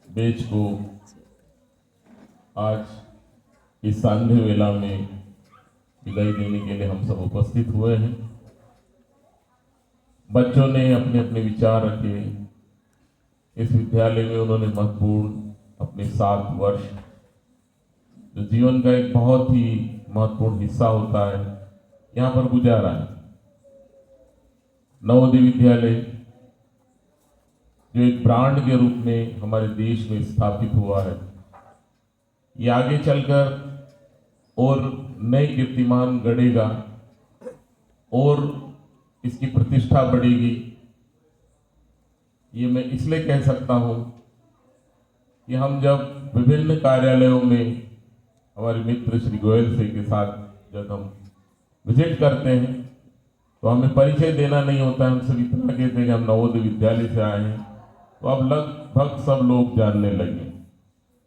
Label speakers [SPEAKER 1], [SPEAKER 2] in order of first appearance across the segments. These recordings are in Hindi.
[SPEAKER 1] बेच को आज इस सांध्य वेला में विदाई देने के लिए हम सब उपस्थित हुए हैं। बच्चों ने अपने अपने विचार रखे। इस विद्यालय में उन्होंने महत्वपूर्ण अपने 7 वर्ष, जो जीवन का एक बहुत ही महत्वपूर्ण हिस्सा होता है, यहाँ पर गुजारा है। नवोदय विद्यालय जो एक ब्रांड के रूप में हमारे देश में स्थापित हुआ है, ये आगे चलकर और नए कीर्तिमान गढ़ेगा और इसकी प्रतिष्ठा बढ़ेगी। ये मैं इसलिए कह सकता हूँ कि हम जब विभिन्न कार्यालयों में हमारे मित्र श्री गोयल से के साथ जब हम विजिट करते हैं तो हमें परिचय देना नहीं होता है। हम सब इतना कहते हैं कि हम नवोदय विद्यालय से आए हैं, तो अब लगभग सब लोग जानने लगे।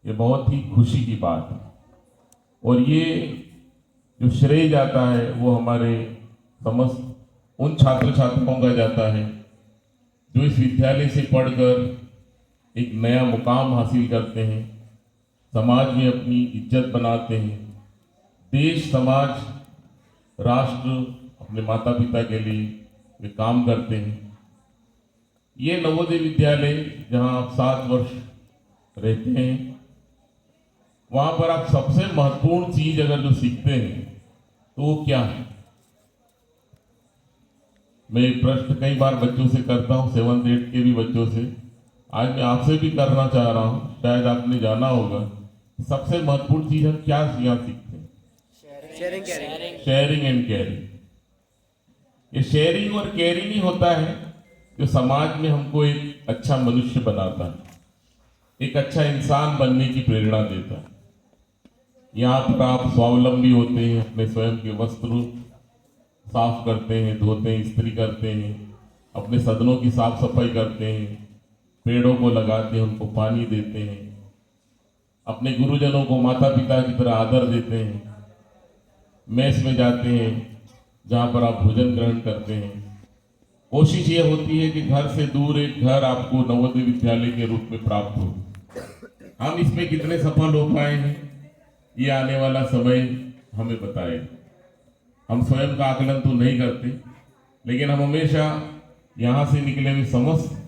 [SPEAKER 1] ये बहुत ही खुशी की बात है और ये जो श्रेय जाता है वो हमारे समस्त उन छात्र छात्राओं का जाता है जो इस विद्यालय से पढ़कर एक नया मुकाम हासिल करते हैं, समाज में अपनी इज्जत बनाते हैं, देश, समाज, राष्ट्र, अपने माता पिता के लिए वे काम करते हैं। ये नवोदय विद्यालय जहाँ आप 7 वर्ष रहते हैं, वहाँ पर आप सबसे महत्वपूर्ण चीज अगर जो सीखते हैं तो वो क्या है? मैं एक प्रश्न कई बार बच्चों से करता हूँ, 7th 8th के भी बच्चों से। आज मैं आपसे भी करना चाह रहा हूँ, शायद आपने जाना होगा। सबसे महत्वपूर्ण चीज हम क्या यहाँ सीखते हैं? Sharing and caring. ये शेयरिंग और केयरिंग ही होता है जो समाज में हमको एक अच्छा मनुष्य बनाता है, एक अच्छा इंसान बनने की प्रेरणा देता है। यहाँ पर आप स्वावलंबी होते हैं, अपने स्वयं के वस्त्र साफ करते हैं, धोते हैं, इस्त्री करते हैं, अपने सदनों की साफ सफाई करते हैं, पेड़ों को लगाते हैं, उनको पानी देते हैं, अपने गुरुजनों को माता पिता की तरह आदर देते हैं, मेस में जाते हैं जहाँ पर आप भोजन ग्रहण करते हैं। कोशिश ये होती है कि घर से दूर एक घर आपको नवोदय विद्यालय के रूप में प्राप्त हो। हम इसमें कितने सफल हो पाए हैं, ये आने वाला समय हमें बताए। हम स्वयं का आकलन तो नहीं करते, लेकिन हम हमेशा यहाँ से निकले हुए समस्त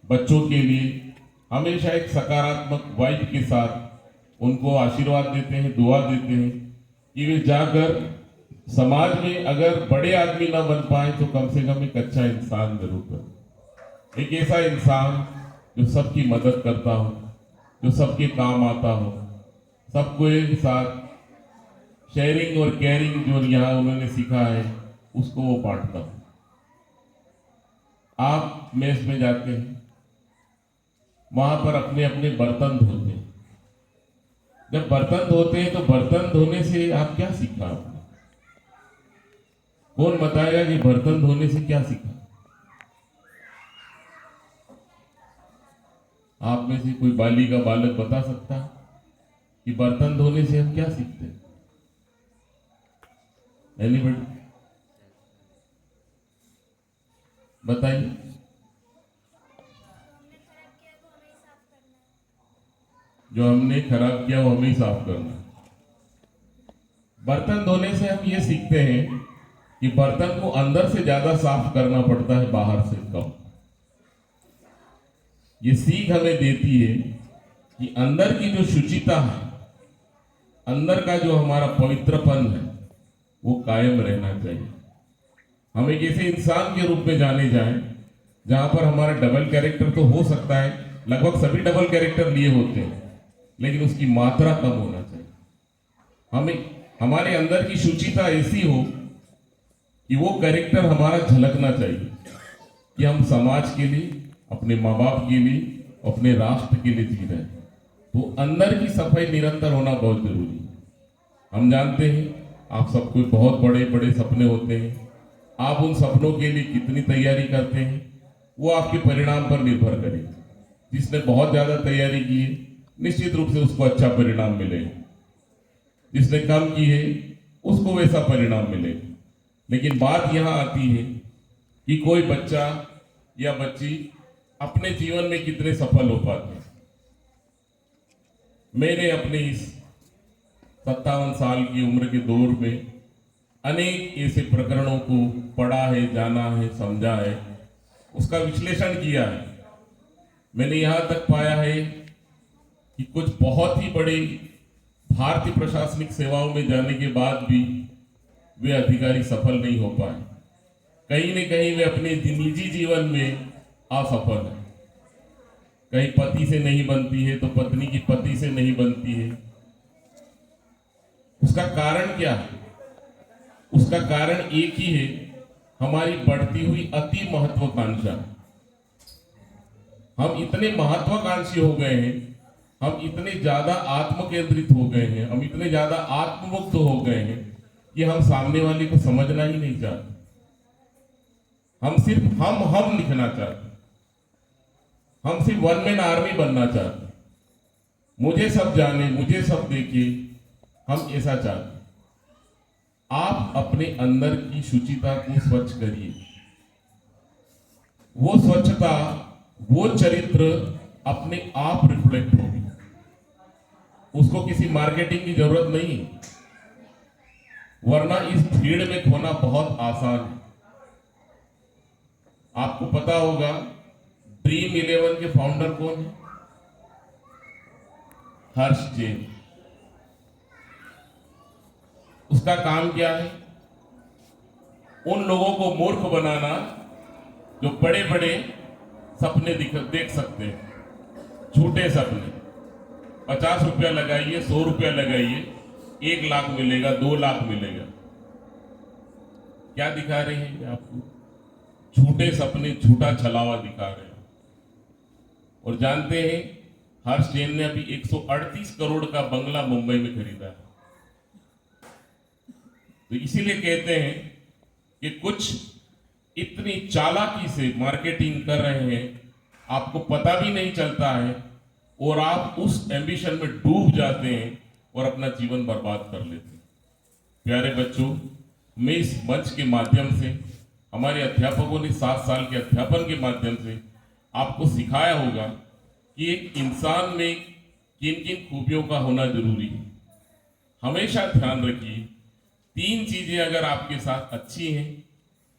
[SPEAKER 1] बच्चों के लिए हमेशा एक सकारात्मक वाइब के साथ उनको आशीर्वाद देते हैं, दुआ देते हैं कि वे जाकर समाज में अगर बड़े आदमी ना बन पाए तो कम से कम एक अच्छा इंसान जरूर बने, एक ऐसा इंसान जो सबकी मदद करता हो, जो सबके काम आता हो, सबको एक साथ शेयरिंग और केयरिंग जो यहाँ उन्होंने सीखा है उसको वो बांटता हो। आप मेस में जाते हैं, वहां पर अपने अपने बर्तन धोते हैं। जब बर्तन धोते हैं तो बर्तन धोने से आप क्या सीखा? आपने कौन बताएगा कि बर्तन धोने से क्या सीखा? आप में से कोई बाली का बालक बता सकता है कि बर्तन धोने से हम क्या सीखते हैं? एनीबडी बताइए। जो हमने खराब किया वो हमें ही साफ करना। बर्तन धोने से हम ये सीखते हैं कि बर्तन को अंदर से ज्यादा साफ करना पड़ता है, बाहर से कम। ये सीख हमें देती है कि अंदर की जो शुचिता है, अंदर का जो हमारा पवित्रपन है, वो कायम रहना चाहिए। हम एक ऐसे इंसान के रूप में जाने जाएं जहां पर हमारा डबल कैरेक्टर तो हो सकता है, लगभग सभी डबल कैरेक्टर लिए होते हैं, लेकिन उसकी मात्रा कम होना चाहिए। हमें हमारे अंदर की शुचिता ऐसी हो कि वो कैरेक्टर हमारा झलकना चाहिए कि हम समाज के लिए, अपने माँ बाप के लिए, अपने राष्ट्र के लिए जी रहे हैं। तो अंदर की सफाई निरंतर होना बहुत जरूरी है। हम जानते हैं आप सबको बहुत बड़े बड़े सपने होते हैं। आप उन सपनों के लिए कितनी तैयारी करते हैं वो आपके परिणाम पर निर्भर करेगा। जिसने बहुत ज्यादा तैयारी की है निश्चित रूप से उसको अच्छा परिणाम मिलेगा, जिसने कम की है उसको वैसा परिणाम मिलेगा। लेकिन बात यहाँ आती है कि कोई बच्चा या बच्ची अपने जीवन में कितने सफल हो पाते हैं। मैंने अपने इस 57 साल की उम्र के दौर में अनेक ऐसे प्रकरणों को पढ़ा है, जाना है, समझा है, उसका विश्लेषण किया है। मैंने यहां तक पाया है कि कुछ बहुत ही बड़े भारतीय प्रशासनिक सेवाओं में जाने के बाद भी वे अधिकारी सफल नहीं हो पाए। कहीं न कहीं वे अपने निजी जीवन में असफल है। कहीं पति से नहीं बनती है तो पत्नी की पति से नहीं बनती है। उसका कारण क्या है? उसका कारण एक ही है, हमारी बढ़ती हुई अति महत्वाकांक्षा। हम इतने महत्वाकांक्षी हो गए हैं, हम इतने ज्यादा आत्म केंद्रित हो गए हैं, हम इतने ज्यादा आत्ममुक्त हो गए हैं कि हम सामने वाले को समझना ही नहीं चाहते। हम सिर्फ हम लिखना चाहते, हम सिर्फ वन मैन आर्मी बनना चाहते, मुझे सब जाने, मुझे सब देखे, हम ऐसा चाहते। आप अपने अंदर की शुचिता को स्वच्छ करिए। वो स्वच्छता, वो चरित्र अपने आप रिफ्लेक्ट होगी। उसको किसी मार्केटिंग की जरूरत नहीं, वरना इस भीड़ में खोना बहुत आसान है। आपको पता होगा ड्रीम 11 के फाउंडर कौन है? हर्ष जैन। उसका काम क्या है? उन लोगों को मूर्ख बनाना जो बड़े बड़े सपने देख सकते हैं, छोटे सपने। 50 रुपया लगाइए, 100 रुपया लगाइए, 1 लाख मिलेगा, 2 लाख मिलेगा। क्या दिखा रहे हैं आपको? झूठे सपने, झूठा छलावा दिखा रहे हैं। और जानते हैं हर्ष जैन ने अभी 138 करोड़ का बंगला मुंबई में खरीदा है। तो इसीलिए कहते हैं कि कुछ इतनी चालाकी से मार्केटिंग कर रहे हैं, आपको पता भी नहीं चलता है और आप उस एम्बिशन में डूब जाते हैं और अपना जीवन बर्बाद कर लेते हैं। प्यारे बच्चों, मैं इस मंच के माध्यम से, हमारे अध्यापकों ने 7 साल के अध्यापन के माध्यम से आपको सिखाया होगा कि एक इंसान में किन किन खूबियों का होना जरूरी है। हमेशा ध्यान रखिए, 3 चीजें अगर आपके साथ अच्छी हैं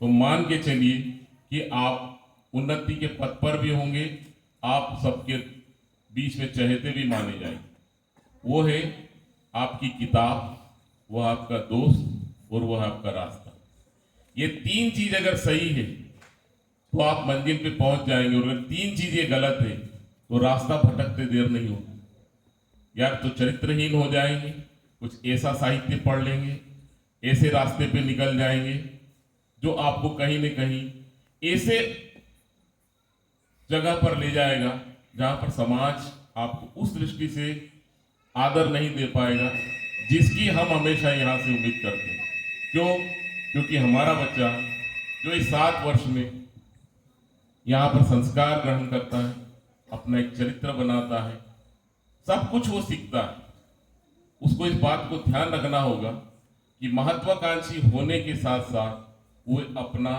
[SPEAKER 1] तो मान के चलिए कि आप उन्नति के पथ पर भी होंगे, आप सबके बीच में चहेते भी माने जाएंगे। वो है आपकी किताब, वो आपका दोस्त और वो आपका रास्ता। ये 3 चीज अगर सही है तो आप मंजिल पे पहुंच जाएंगे, और अगर 3 चीजें गलत है तो रास्ता भटकते देर नहीं होगी। या तो चरित्रहीन हो जाएंगे, कुछ ऐसा साहित्य पढ़ लेंगे, ऐसे रास्ते पे निकल जाएंगे जो आपको कहीं न कहीं ऐसे जगह पर ले जाएगा जहां पर समाज आपको उस दृष्टि से आदर नहीं दे पाएगा जिसकी हम हमेशा यहां से उम्मीद करते हैं। क्यों? क्योंकि हमारा बच्चा जो इस 7 वर्ष में यहां पर संस्कार ग्रहण करता है, अपना एक चरित्र बनाता है, सब कुछ वो सीखता है। उसको इस बात को ध्यान रखना होगा कि महत्वाकांक्षी होने के साथ साथ वो अपना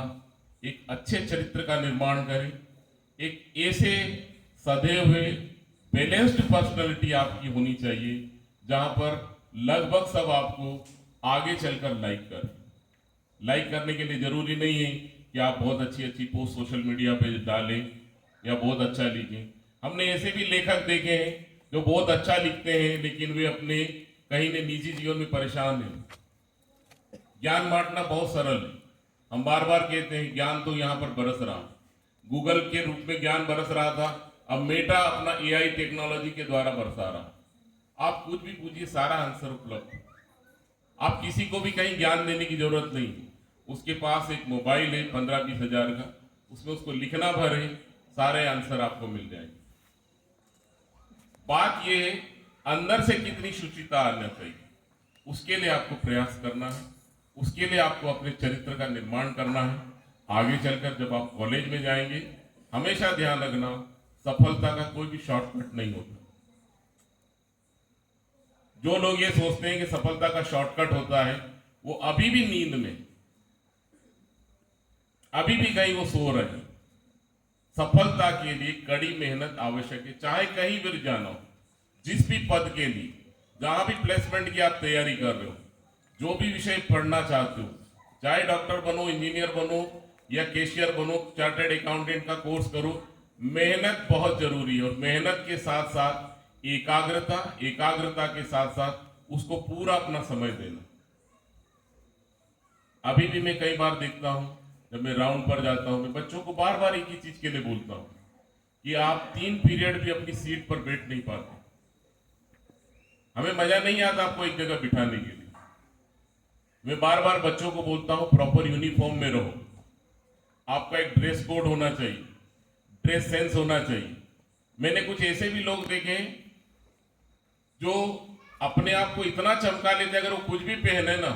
[SPEAKER 1] एक अच्छे चरित्र का निर्माण करे, एक ऐसे सधे हुए बैलेंस्ड पर्सनालिटी आपकी होनी चाहिए जहां पर लगभग सब आपको आगे चलकर लाइक करें। लाइक करने के लिए जरूरी नहीं है कि आप बहुत अच्छी अच्छी पोस्ट सोशल मीडिया पे डालें या बहुत अच्छा लिखें। हमने ऐसे भी लेखक देखे हैं जो बहुत अच्छा लिखते हैं लेकिन वे अपने कहीं न निजी जीवन में परेशान हैं। ज्ञान बांटना बहुत सरल है, हम बार बार कहते हैं ज्ञान तो यहाँ पर बरस रहा, गूगल के रूप में ज्ञान बरस रहा था, अब मेटा अपना एआई टेक्नोलॉजी के द्वारा बरसा रहा। आप कुछ भी पूछिए, सारा आंसर उपलब्ध। आप किसी को भी कहीं ज्ञान देने की जरूरत नहीं, उसके पास एक मोबाइल है 15-20 हजार का, उसमें उसको लिखना भर है, सारे आंसर आपको मिल जाएंगे। बात यह है अंदर से कितनी शुचिता आना चाहिए, उसके लिए आपको प्रयास करना है, उसके लिए आपको अपने चरित्र का निर्माण करना है। आगे चलकर जब आप कॉलेज में जाएंगे, हमेशा ध्यान रखना, सफलता का कोई भी शॉर्टकट नहीं होता। जो लोग ये सोचते हैं कि सफलता का शॉर्टकट होता है, वो अभी भी नींद में, अभी भी कहीं वो सो रहे हैं। सफलता के लिए कड़ी मेहनत आवश्यक है, चाहे कहीं भी जाना हो, जिस भी पद के लिए, जहां भी प्लेसमेंट की आप तैयारी कर रहे हो, जो भी विषय पढ़ना चाहते हो, चाहे डॉक्टर बनो, इंजीनियर बनो या कैशियर बनो, चार्टर्ड अकाउंटेंट का कोर्स करो, मेहनत बहुत जरूरी है। और मेहनत के साथ साथ एकाग्रता, एकाग्रता के साथ साथ उसको पूरा अपना समय देना। अभी भी मैं कई बार देखता हूं, जब मैं राउंड पर जाता हूं, मैं बच्चों को बार बार एक ही चीज के लिए बोलता हूं कि आप 3 पीरियड भी अपनी सीट पर बैठ नहीं पाते। हमें मजा नहीं आता आपको एक जगह बिठाने के लिए। मैं बार बार बच्चों को बोलता हूं प्रॉपर यूनिफॉर्म में रहो, आपका एक ड्रेस कोड होना चाहिए, ड्रेस सेंस होना चाहिए। मैंने कुछ ऐसे भी लोग देखे जो अपने आप को इतना चमका लेते, अगर वो कुछ भी पहने ना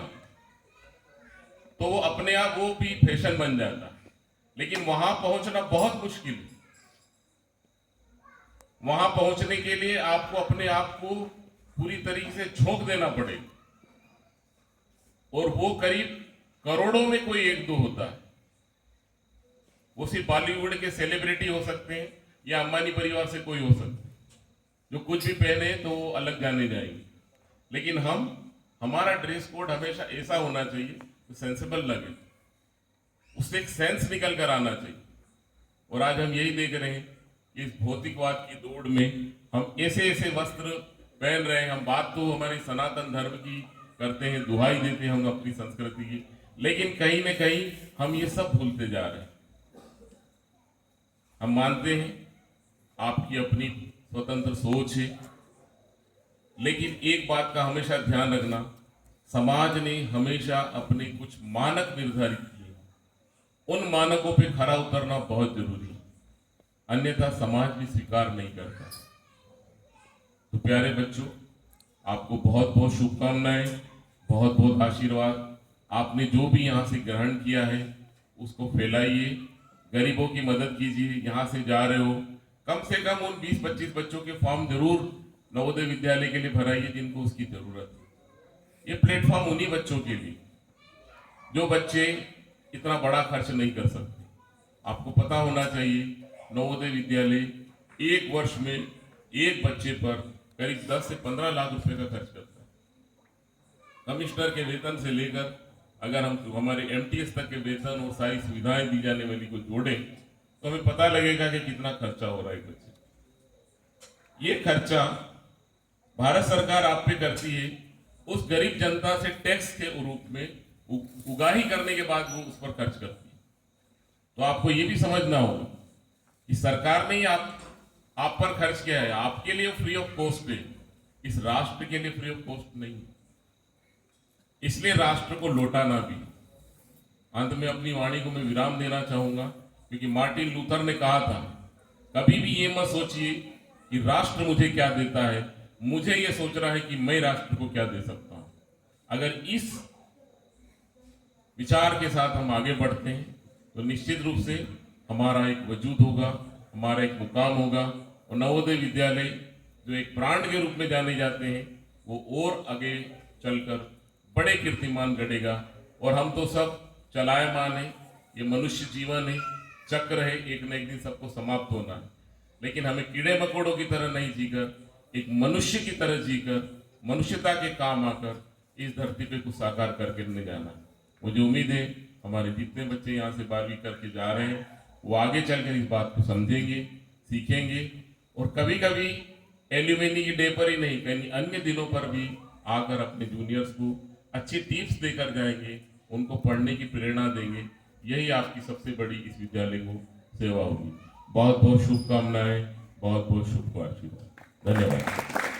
[SPEAKER 1] तो वो अपने आप वो भी फैशन बन जाता, लेकिन वहां पहुंचना बहुत मुश्किल है। वहां पहुंचने के लिए आपको अपने आप को पूरी तरीके से झोंक देना पड़ेगा, और वो करीब करोड़ों में कोई एक दो होता है। वो सिर्फ बॉलीवुड के सेलिब्रिटी हो सकते हैं या अंबानी परिवार से कोई हो सकता है, जो कुछ भी पहने तो वो अलग जाने जाएंगे। लेकिन हमारा ड्रेस कोड हमेशा ऐसा होना चाहिए तो सेंसिबल लगे, उससे एक सेंस निकल कर आना चाहिए। और आज हम यही देख रहे हैं कि इस भौतिकवाद की दौड़ में हम ऐसे ऐसे वस्त्र पहन रहे हैं। हम बात तो हमारे सनातन धर्म की करते हैं, दुहाई देते हैं हम अपनी संस्कृति की, लेकिन कहीं ना कहीं हम ये सब भूलते जा रहे हैं। हम मानते हैं आपकी अपनी स्वतंत्र सोच है, लेकिन एक बात का हमेशा ध्यान रखना, समाज ने हमेशा अपने कुछ मानक निर्धारित किए, उन मानकों पे खरा उतरना बहुत जरूरी है, अन्यथा समाज भी स्वीकार नहीं करता। तो प्यारे बच्चों, आपको बहुत बहुत शुभकामनाएं, बहुत बहुत आशीर्वाद। आपने जो भी यहाँ से ग्रहण किया है उसको फैलाइए, गरीबों की मदद कीजिए। यहाँ से जा रहे हो, कम से कम उन 20-25 बच्चों के फॉर्म जरूर नवोदय विद्यालय के लिए भराइए जिनको उसकी जरूरत है। ये प्लेटफॉर्म उन्हीं बच्चों के लिए जो बच्चे इतना बड़ा खर्च नहीं कर सकते। आपको पता होना चाहिए नवोदय विद्यालय एक वर्ष में एक बच्चे पर करीब 10 से 15 लाख रुपए का खर्च करता है। कमिश्नर के वेतन से लेकर अगर हम हमारे एमटीएस तक के वेतन और सारी सुविधाएं दी जाने वाली को जोड़े तो हमें पता लगेगा कि कितना खर्चा हो रहा है बच्चे। ये खर्चा भारत सरकार आप पे करती है, उस गरीब जनता से टैक्स के रूप में उगाही करने के बाद वो उस पर खर्च करती है। तो आपको ये भी समझना होगा कि सरकार ने ही आप पर खर्च किया है, आपके लिए फ्री ऑफ कॉस्ट है, इस राष्ट्र के लिए फ्री ऑफ कॉस्ट नहीं है। इसलिए राष्ट्र को लौटाना भी। अंत में अपनी वाणी को मैं विराम देना चाहूंगा, क्योंकि मार्टिन लूथर ने कहा था, कभी भी ये मत सोचिए कि राष्ट्र मुझे क्या देता है, मुझे ये सोचना है कि मैं राष्ट्र को क्या दे सकता हूं। अगर इस विचार के साथ हम आगे बढ़ते हैं तो निश्चित रूप से हमारा एक वजूद होगा, हमारा एक मुकाम होगा, और नवोदय विद्यालय जो एक ब्रांड के रूप में जाने जाते हैं वो और आगे चलकर बड़े कीर्तिमान गढ़ेगा। और हम तो सब चलायमान है, ये मनुष्य जीवन है, चक्र है, एक न एक दिन सबको समाप्त होना है। लेकिन हमें कीड़े मकोड़ों की तरह नहीं जीकर एक मनुष्य की तरह जीकर मनुष्यता के काम आकर इस धरती पे कुछ साकार करके नहीं जाना। मुझे उम्मीद है हमारे जितने बच्चे यहाँ से 12वीं करके जा रहे हैं वो आगे चलकर इस बात को समझेंगे, सीखेंगे, और कभी कभी एल्यूमिनी की डे पर ही नहीं, कहीं अन्य दिनों पर भी आकर अपने जूनियर्स को अच्छी टिप्स देकर जाएंगे, उनको पढ़ने की प्रेरणा देंगे। यही आपकी सबसे बड़ी इस विद्यालय को सेवा होगी। बहुत बहुत शुभकामनाएं, बहुत बहुत शुभ आशीर्वाद। धन्यवाद।